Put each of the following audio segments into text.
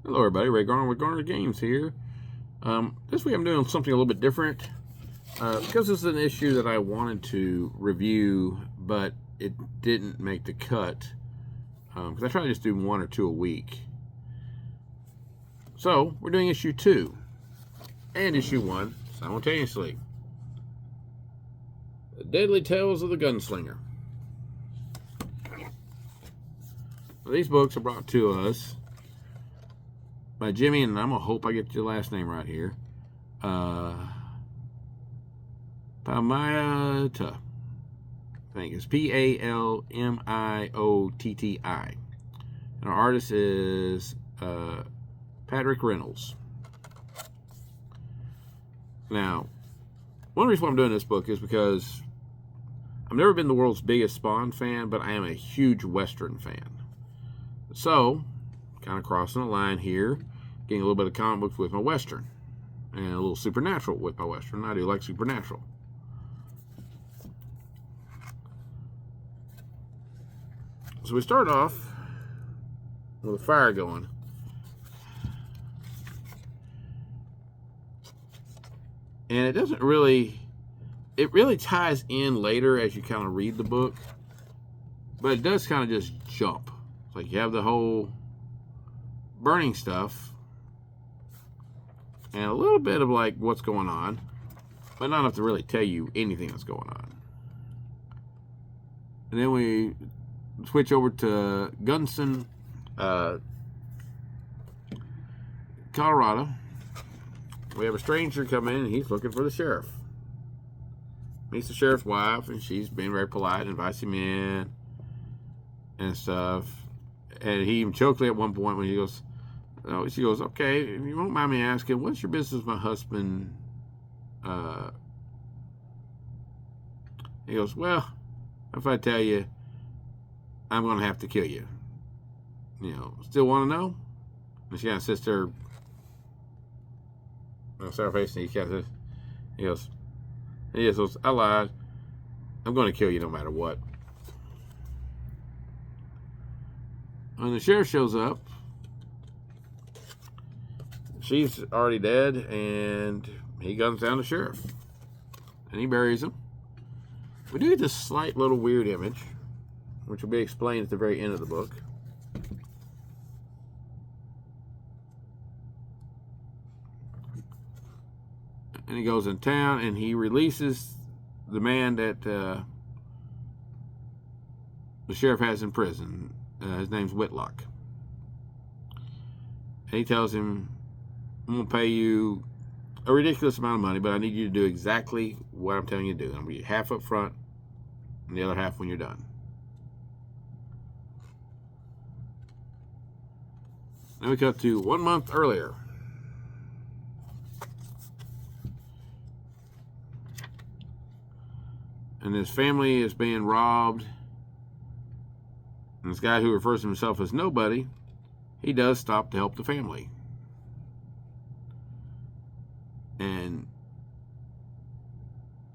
Hello everybody, Ray Garner with Garner Games here. This week I'm doing something a little bit different because this is an issue that I wanted to review, but it didn't make the cut because I try to just do one or two a week. So we're doing issue 2 and issue 1 simultaneously. The Deadly Tales of the Gunslinger. Well, these books are brought to us by Jimmy, and I'm going to hope I get your last name right here. Palmiotti. I think it's Palmiotti. And our artist is Patric Reynolds. Now, one reason why I'm doing this book is because I've never been the world's biggest Spawn fan, but I am a huge Western fan. So, kind of crossing the line here, getting a little bit of comic books with my Western, and a little supernatural with my Western. I do like supernatural. So we start off with a fire going. And it doesn't really, it really ties in later as you kind of read the book, but it does kind of just jump. It's like you have the whole burning stuff and a little bit of like what's going on, but not enough to really tell you anything that's going on. And then we switch over to Gunslinger, Colorado. We have a stranger come in and he's looking for the sheriff. Meets the sheriff's wife and she's being very polite and invites him in and stuff. And he even choked at one point when he goes, she goes, okay, if you won't mind me asking, what's your business with my husband? He goes, well, if I tell you, I'm going to have to kill you. You know, still want to know? And she kind of sits there, sour face, and he goes, I lied. I'm going to kill you no matter what. When the sheriff shows up, she's already dead, and he guns down the sheriff, and he buries him. We do get this slight little weird image, which will be explained at the very end of the book. And he goes in town, and he releases the man that the sheriff has in prison. His name's Whitlock. And he tells him, I'm going to pay you a ridiculous amount of money, but I need you to do exactly what I'm telling you to do. I'm going to give you half up front and the other half when you're done. Then we cut to 1 month earlier. And his family is being robbed. And this guy who refers to himself as nobody, he does stop to help the family. And,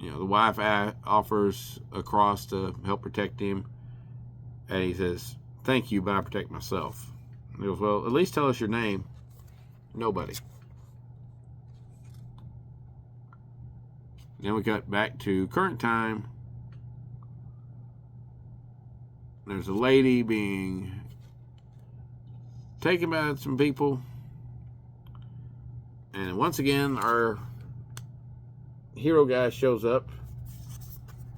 you know, the wife offers a cross to help protect him. And he says, thank you, but I protect myself. And he goes, well, at least tell us your name. Nobody. Then we cut back to current time. There's a lady being taken by some people. And once again, our hero guy shows up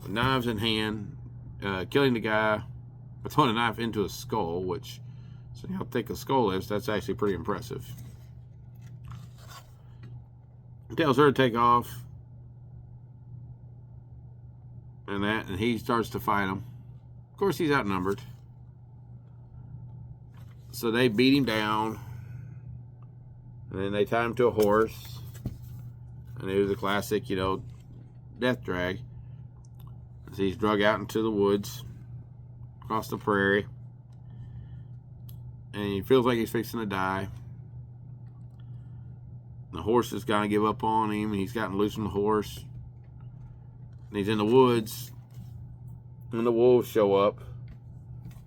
with knives in hand, killing the guy by throwing a knife into his skull, which, so how thick a skull is, that's actually pretty impressive. He tells her to take off. And he starts to fight him. Of course, he's outnumbered. So they beat him down. And then they tie him to a horse. And it was a classic, you know, death drag. As he's drug out into the woods, across the prairie. And he feels like he's fixing to die. The horse is going to give up on him. He's gotten loose from the horse. And he's in the woods. And the wolves show up.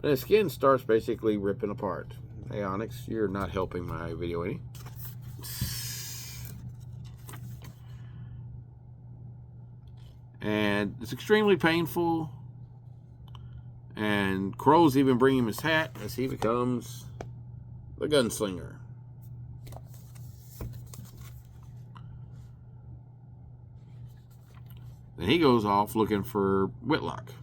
And his skin starts basically ripping apart. Hey, Onyx, you're not helping my video any. And it's extremely painful. And Crow's even bringing him his hat as he becomes the Gunslinger. Then he goes off looking for Whitlock.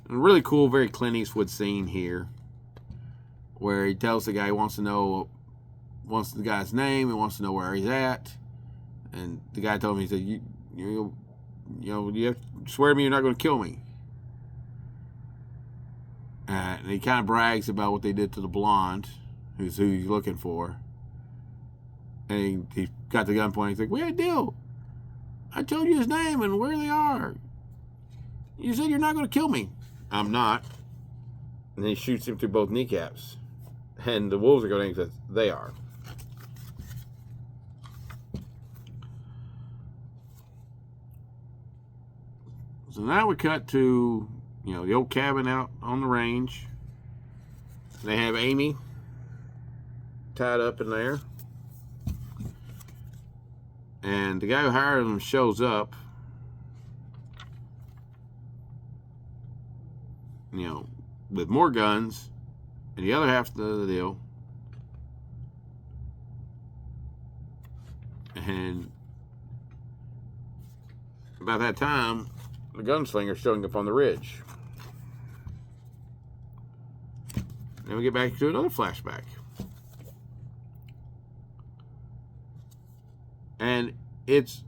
And a really cool, very Clint Eastwood scene here, where he tells the guy he wants the guy's name, he wants to know where he's at, and the guy told him, he said, you have to swear to me you're not going to kill me. And he kind of brags about what they did to the blonde, who's who he's looking for. And he got the gun pointing. He's like, we had a deal. I told you his name and where they are. You said you're not going to kill me. I'm not. And he shoots him through both kneecaps. And the wolves are going to think that they are. So now we cut to, the old cabin out on the range. They have Amy tied up in there. And the guy who hired them shows up, with more guns and the other half of the deal. And about that time, the Gunslinger showing up on the ridge. Then we get back to another flashback. And it's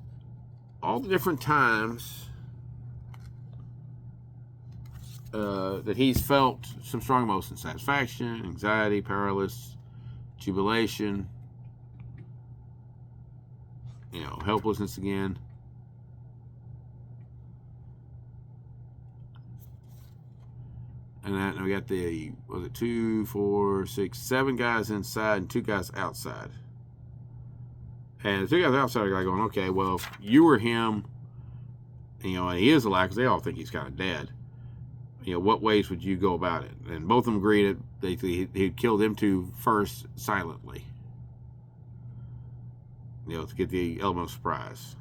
all the different times that he's felt some strong emotions: satisfaction, anxiety, powerless, jubilation, helplessness again. And then we got the, 2, 4, 6, 7 guys inside and 2 guys outside. And the 2 guys outside are going, okay, well, if you were him, and he is alive because they all think he's kind of dead. What ways would you go about it? And both of them agreed that he killed them 2 first silently. To get the element of surprise.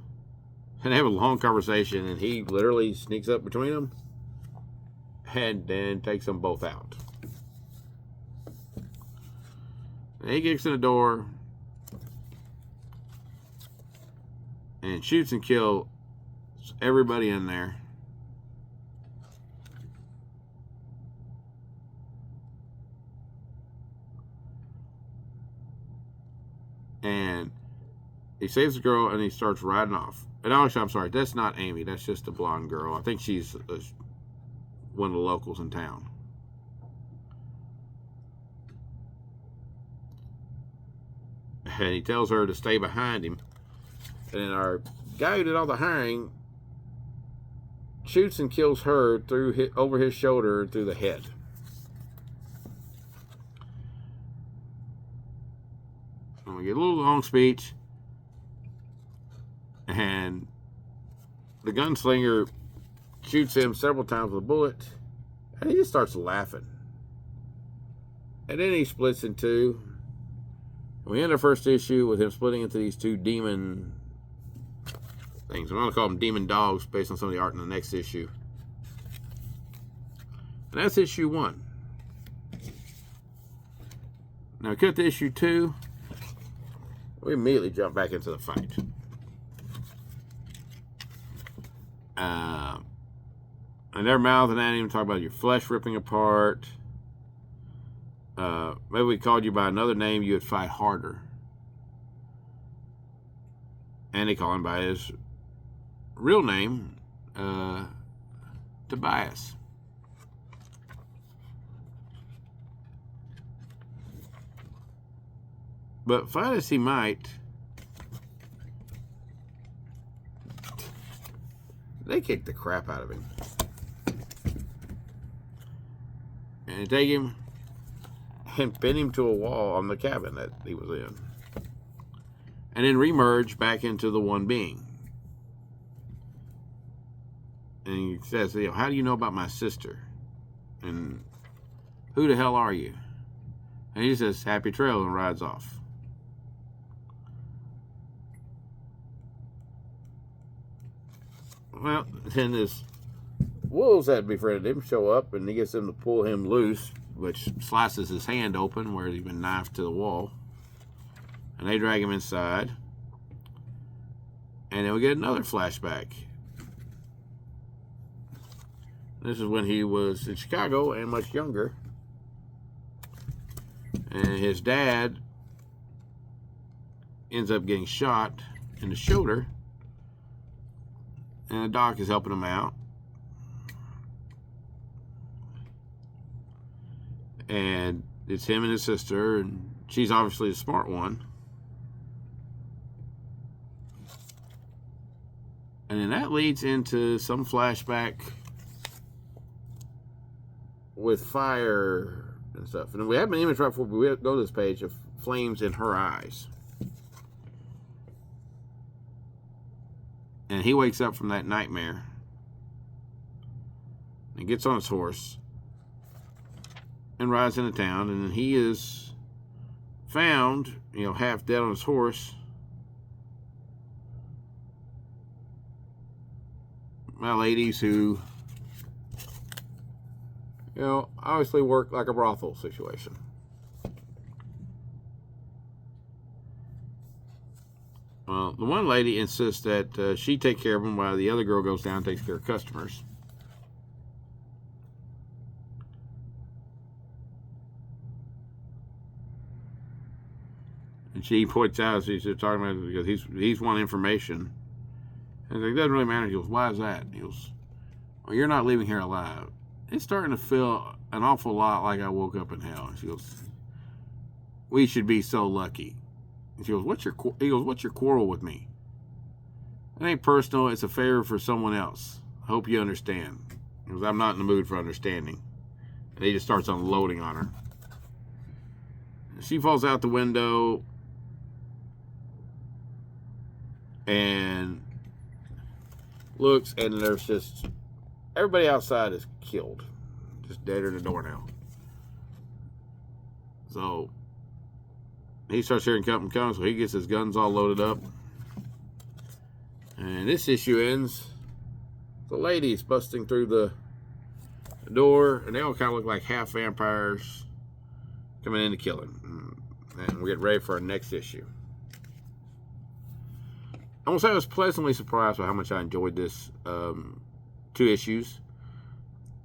And they have a long conversation, and he literally sneaks up between them and then takes them both out. And he gets in the door and shoots and kills everybody in there. And he saves the girl and he starts riding off. And actually, I'm sorry, that's not Amy. That's just a blonde girl. I think she's one of the locals in town. And he tells her to stay behind him. And then our guy who did all the hiring shoots and kills her over his shoulder through the head. And we get a little long speech. And the Gunslinger shoots him several times with a bullet. And he just starts laughing. And then he splits in 2. And we end our first issue with him splitting into these 2 demon things. I'm going to call them demon dogs based on some of the art in the next issue. And that's issue 1. Now we cut to issue 2. We immediately jump back into the fight. And they're mouthing at him, talking about your flesh ripping apart. Maybe we called you by another name, you would fight harder. And they call him by his real name, Tobias. But fight as he might, they kicked the crap out of him. And they take him and pin him to a wall on the cabin that he was in. And then remerge back into the one being. And he says, how do you know about my sister? And who the hell are you? And he says, "Happy trail," and rides off. Well, then his wolves that befriended him show up, and he gets them to pull him loose, which slices his hand open where he's been knifed to the wall. And they drag him inside. And then we get another flashback. This is when he was in Chicago and much younger. And his dad ends up getting shot in the shoulder. And the doc is helping him out. And it's him and his sister, and she's obviously the smart one. And then that leads into some flashback with fire and stuff. And we have an image right before we go to this page of flames in her eyes. And he wakes up from that nightmare and gets on his horse and rides into town. And he is found, half dead on his horse by ladies who, obviously work like a brothel situation. Well, the one lady insists that she take care of them while the other girl goes down and takes care of customers. And she points out, she's talking about it because he's wanting information. And it doesn't really matter. He goes, "Why is that?" He goes, "Well, you're not leaving here alive." It's starting to feel an awful lot like I woke up in hell. And she goes, "We should be so lucky." And she goes, "What's your quarrel with me?" "It ain't personal. It's a favor for someone else. I hope you understand." He goes, "I'm not in the mood for understanding." And he just starts unloading on her. She falls out the window and looks, and there's just everybody outside is killed, just dead in the door now. So he starts hearing something coming, so he gets his guns all loaded up. And this issue ends. The ladies busting through the door, and they all kind of look like half vampires coming in to kill him. And we get ready for our next issue. I will say I was pleasantly surprised by how much I enjoyed this 2 issues.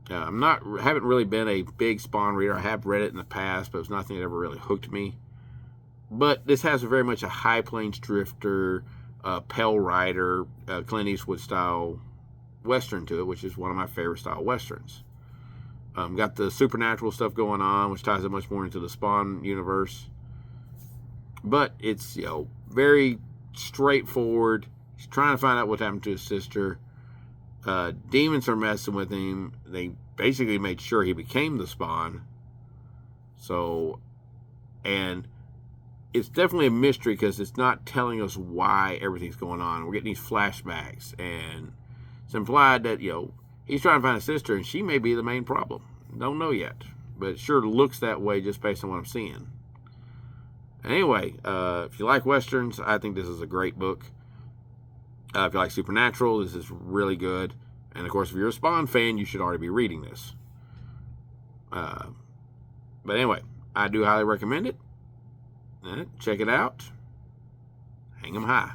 Haven't really been a big Spawn reader. I have read it in the past, but it was nothing that ever really hooked me. But this has very much a High Plains Drifter, Pale Rider, Clint Eastwood style Western to it, which is one of my favorite style Westerns. Got the supernatural stuff going on, which ties it much more into the Spawn universe. But it's, very straightforward. He's trying to find out what happened to his sister. Demons are messing with him. They basically made sure he became the Spawn. So, and it's definitely a mystery because it's not telling us why everything's going on. We're getting these flashbacks, and it's implied that, he's trying to find a sister, and she may be the main problem. Don't know yet, but it sure looks that way just based on what I'm seeing. Anyway, if you like Westerns, I think this is a great book. If you like Supernatural, this is really good. And, of course, if you're a Spawn fan, you should already be reading this. But anyway, I do highly recommend it. Check it out. Hang 'em high.